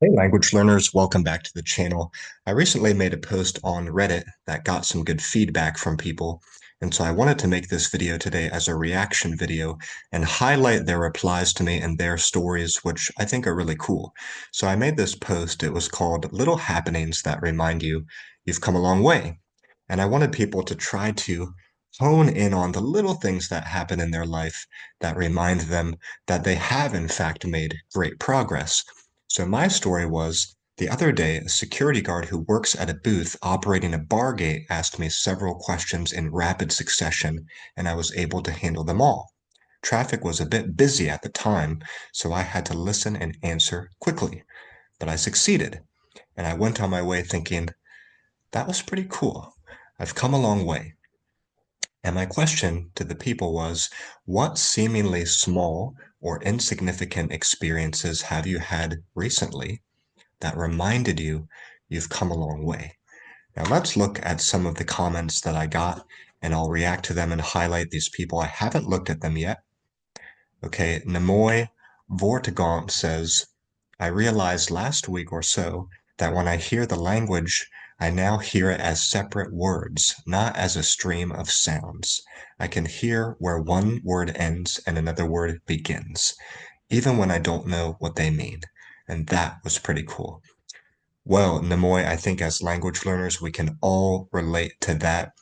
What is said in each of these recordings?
Hey, language learners, welcome back to the channel. I recently made a post on Reddit that got some good feedback from people, and so I wanted to make this video today as a reaction video and highlight their replies to me and their stories, which I think are really cool. So I made this post. It was called Little Happenings That Remind You You've Come a Long Way. And I wanted people to try to hone in on the little things that happen in their life that remind them that they have, in fact, made great progress. So my story was the other day, a security guard who works at a booth operating a bar gate asked me several questions in rapid succession, and I was able to handle them all. Traffic was a bit busy at the time, so I had to listen and answer quickly, but I succeeded, and I went on my way thinking, that was pretty cool. I've come a long way. And my question to the people was, what seemingly small or insignificant experiences have you had recently that reminded you you've come a long way? Now let's look at some of the comments that I got, and I'll react to them and highlight these people. I haven't looked at them yet. Okay, Nemoy Vortigaunt says, I realized last week or so that when I hear the language, I now hear it as separate words, not as a stream of sounds. I can hear where one word ends and another word begins, even when I don't know what they mean. And that was pretty cool. Well, Nemoy, I think as language learners, we can all relate to that.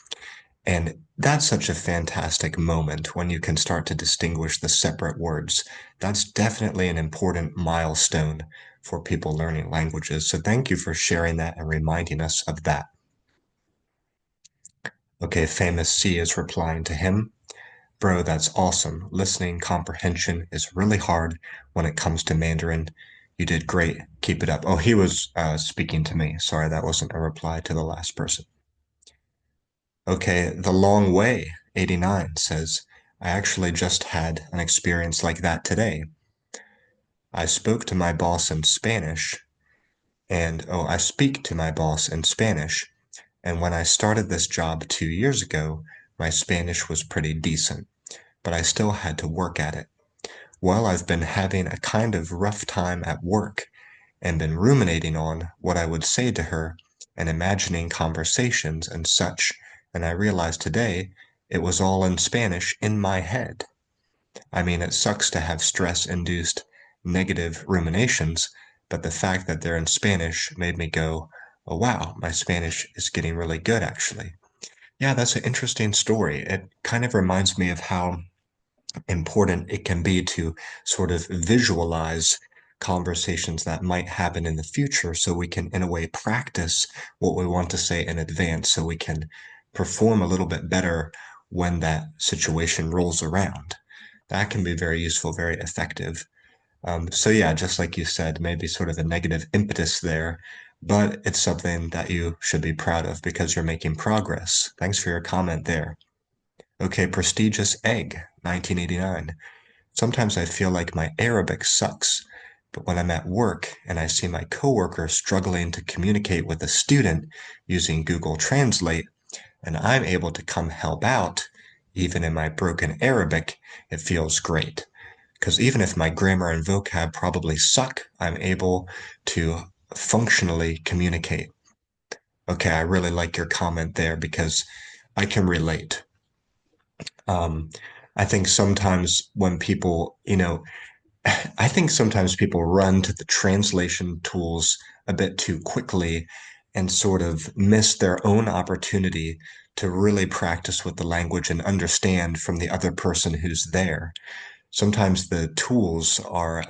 And that's such a fantastic moment when you can start to distinguish the separate words. That's definitely an important milestone for people learning languages. So thank you for sharing that and reminding us of that. Okay, Famous C is replying to him. Bro, that's awesome. Listening comprehension is really hard when it comes to Mandarin. You did great. Keep it up. Oh, he was speaking to me. Sorry, that wasn't a reply to the last person. Okay, The Long Way 89 says, I actually just had an experience like that today. I spoke to my boss in Spanish, I speak to my boss in Spanish, and when I started this job 2 years ago, my Spanish was pretty decent, but I still had to work at it. Well, I've been having a kind of rough time at work and been ruminating on what I would say to her and imagining conversations and such, and I realized today it was all in Spanish in my head. I mean, it sucks to have stress-induced negative ruminations, but the fact that they're in Spanish made me go, oh wow, my Spanish is getting really good actually. Yeah, that's an interesting story. It kind of reminds me of how important it can be to sort of visualize conversations that might happen in the future so we can, in a way, practice what we want to say in advance so we can perform a little bit better when that situation rolls around. That can be very useful, very effective. So yeah, just like you said, maybe sort of a negative impetus there, but it's something that you should be proud of because you're making progress. Thanks for your comment there. Okay, Prestigious Egg, 1989. Sometimes I feel like my Arabic sucks, but when I'm at work and I see my coworker struggling to communicate with a student using Google Translate, and I'm able to come help out, even in my broken Arabic, it feels great. Because even if my grammar and vocab probably suck, I'm able to functionally communicate. Okay, I really like your comment there because I can relate. Um, I think sometimes when people, I think sometimes people run to the translation tools a bit too quickly and sort of miss their own opportunity to really practice with the language and understand from the other person who's there. Sometimes the tools are,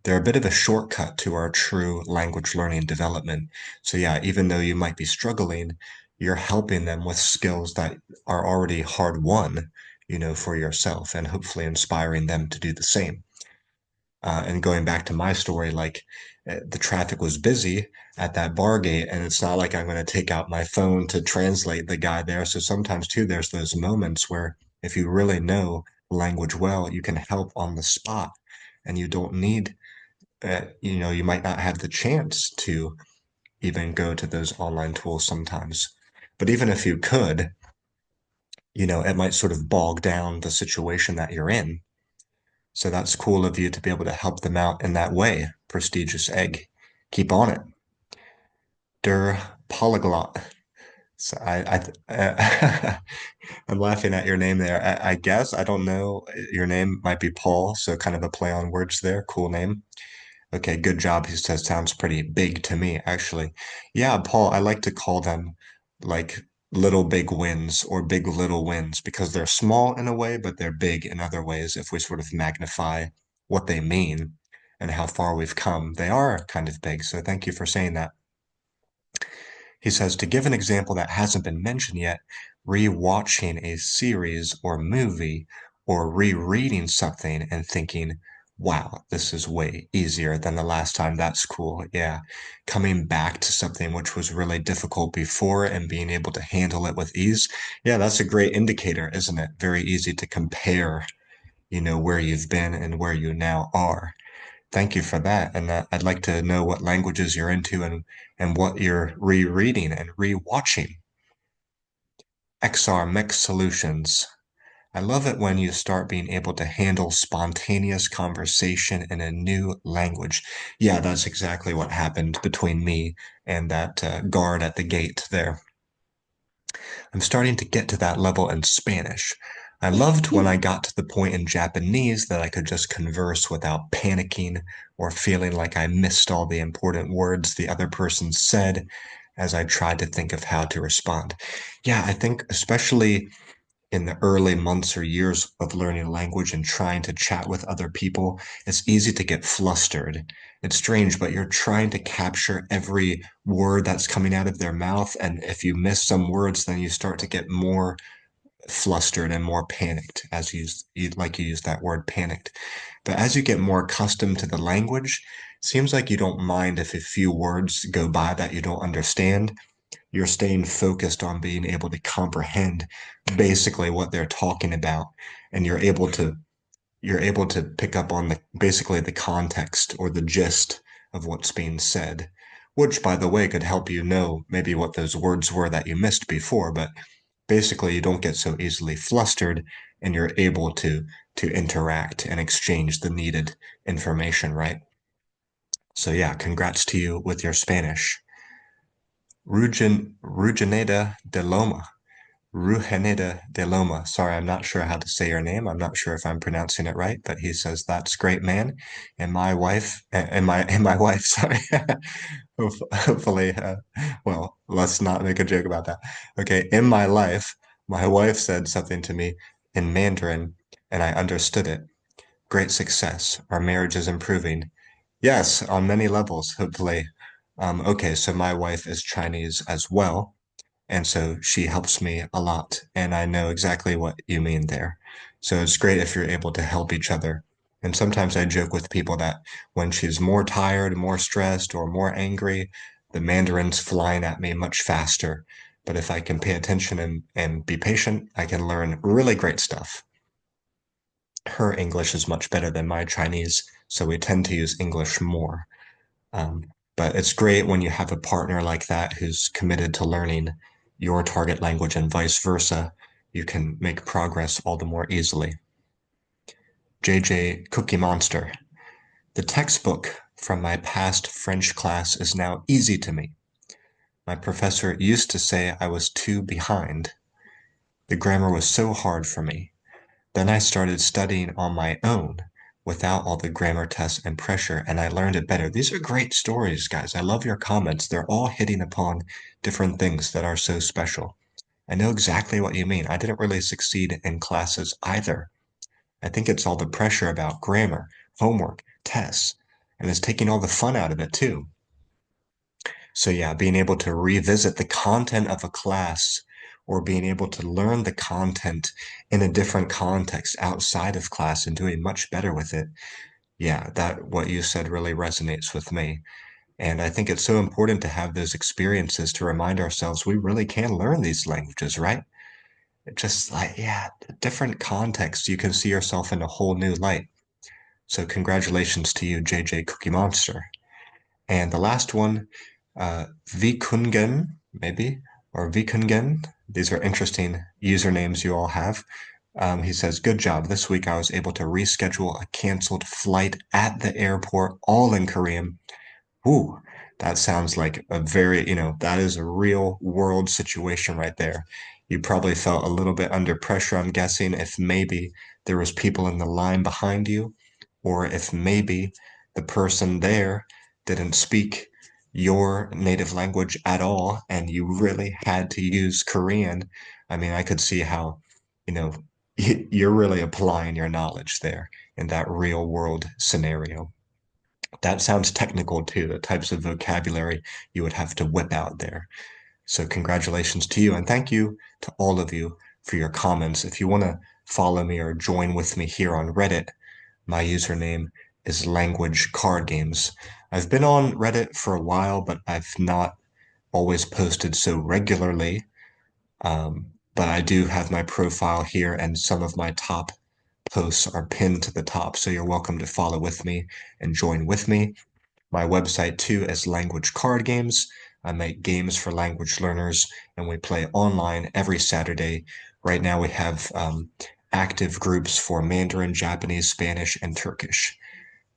they're a bit of a shortcut to our true language learning development. So yeah, even though you might be struggling, you're helping them with skills that are already hard won, for yourself and hopefully inspiring them to do the same. And going back to my story, like the traffic was busy at that bar gate, and it's not like I'm going to take out my phone to translate the guy there. So sometimes too, there's those moments where if you really know language well, you can help on the spot, and you don't need, you might not have the chance to even go to those online tools sometimes. But even if you could, it might sort of bog down the situation that you're in. So that's cool of you to be able to help them out in that way, Prestigious Egg. Keep on it. Der polyglot. So I'm laughing at your name there. I guess I don't know. Your name might be Paul, so kind of a play on words there. Cool name. Okay, good job. He says sounds pretty big to me, actually. Yeah, Paul, I like to call them like little big wins or big little wins because they're small in a way, but they're big in other ways if we sort of magnify what they mean and how far we've come. They are kind of big, so thank you for saying that. He says, to give an example that hasn't been mentioned yet, re-watching a series or movie or rereading something and thinking, wow, this is way easier than the last time. That's cool. Yeah. Coming back to something which was really difficult before and being able to handle it with ease. Yeah, that's a great indicator, isn't it? Very easy to compare, where you've been and where you now are. Thank you for that. And I'd like to know what languages you're into and what you're rereading and rewatching. XR Mix Solutions. I love it when you start being able to handle spontaneous conversation in a new language. Yeah, that's exactly what happened between me and that guard at the gate there. I'm starting to get to that level in Spanish. I loved when I got to the point in Japanese that I could just converse without panicking or feeling like I missed all the important words the other person said as I tried to think of how to respond. Yeah, I think especially in the early months or years of learning a language and trying to chat with other people, it's easy to get flustered. It's strange, but you're trying to capture every word that's coming out of their mouth. And if you miss some words, then you start to get more flustered and more panicked as like you use that word panicked. But as you get more accustomed to the language, it seems like you don't mind if a few words go by that you don't understand. You're staying focused on being able to comprehend basically what they're talking about, and you're able to pick up on the basically the context or the gist of what's being said, which by the way could help you know maybe what those words were that you missed before, but basically you don't get so easily flustered and you're able to interact and exchange the needed information, right? So yeah, congrats to you with your Spanish. Rugeneda de Loma. Ruheneda de Loma. Sorry, I'm not sure how to say your name. I'm not sure if I'm pronouncing it right, but he says that's great, man. And my wife, and my wife, sorry. Hopefully, well, let's not make a joke about that. Okay, in my life, my wife said something to me in Mandarin, and I understood it. Great success. Our marriage is improving. Yes, on many levels, hopefully. Okay, so my wife is Chinese as well. And so she helps me a lot, and I know exactly what you mean there. So it's great if you're able to help each other. And sometimes I joke with people that when she's more tired, more stressed, or more angry, the Mandarin's flying at me much faster. But if I can pay attention and be patient, I can learn really great stuff. Her English is much better than my Chinese, so we tend to use English more. But it's great when you have a partner like that who's committed to learning your target language and vice versa. You can make progress all the more easily. JJ Cookie Monster. The textbook from my past French class is now easy to me. My professor used to say I was too behind. The grammar was so hard for me. Then I started studying on my own without all the grammar tests and pressure, and I learned it better. These are great stories, guys. I love your comments. They're all hitting upon different things that are so special. I know exactly what you mean. I didn't really succeed in classes either. I think it's all the pressure about grammar, homework, tests, and it's taking all the fun out of it too. So yeah, being able to revisit the content of a class or being able to learn the content in a different context outside of class and doing much better with it. Yeah, that what you said really resonates with me. And I think it's so important to have those experiences to remind ourselves we really can learn these languages, right? It just like, yeah, different contexts, you can see yourself in a whole new light. So congratulations to you, JJ Cookie Monster. And the last one, Vikungen, maybe, or Vikungen. These are interesting usernames you all have. He says, good job. This week I was able to reschedule a canceled flight at the airport, all in Korean. Woo. That sounds like a very, that is a real world situation right there. You probably felt a little bit under pressure, I'm guessing, if maybe there was people in the line behind you, or if maybe the person there didn't speak your native language at all, and you really had to use Korean. I mean, I could see how, you know, you're really applying your knowledge there in that real world scenario. That sounds technical too, the types of vocabulary you would have to whip out there. So congratulations to you, and thank you to all of you for your comments. If you want to follow me or join with me here on Reddit, my username is Language Card Games. I've been on Reddit for a while, but I've not always posted so regularly. But I do have my profile here, and some of my top posts are pinned to the top. So you're welcome to follow with me and join with me. My website too is Language Card Games. I make games for language learners, and we play online every Saturday. Right now, we have active groups for Mandarin, Japanese, Spanish, and Turkish.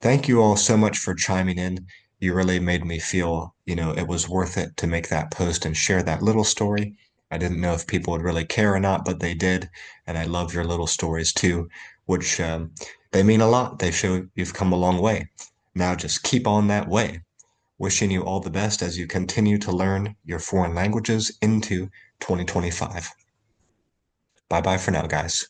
Thank you all so much for chiming in. You really made me feel, it was worth it to make that post and share that little story. I didn't know if people would really care or not, but they did. And I love your little stories too, which they mean a lot. They show you've come a long way. Now just keep on that way. Wishing you all the best as you continue to learn your foreign languages into 2025. Bye bye for now, guys.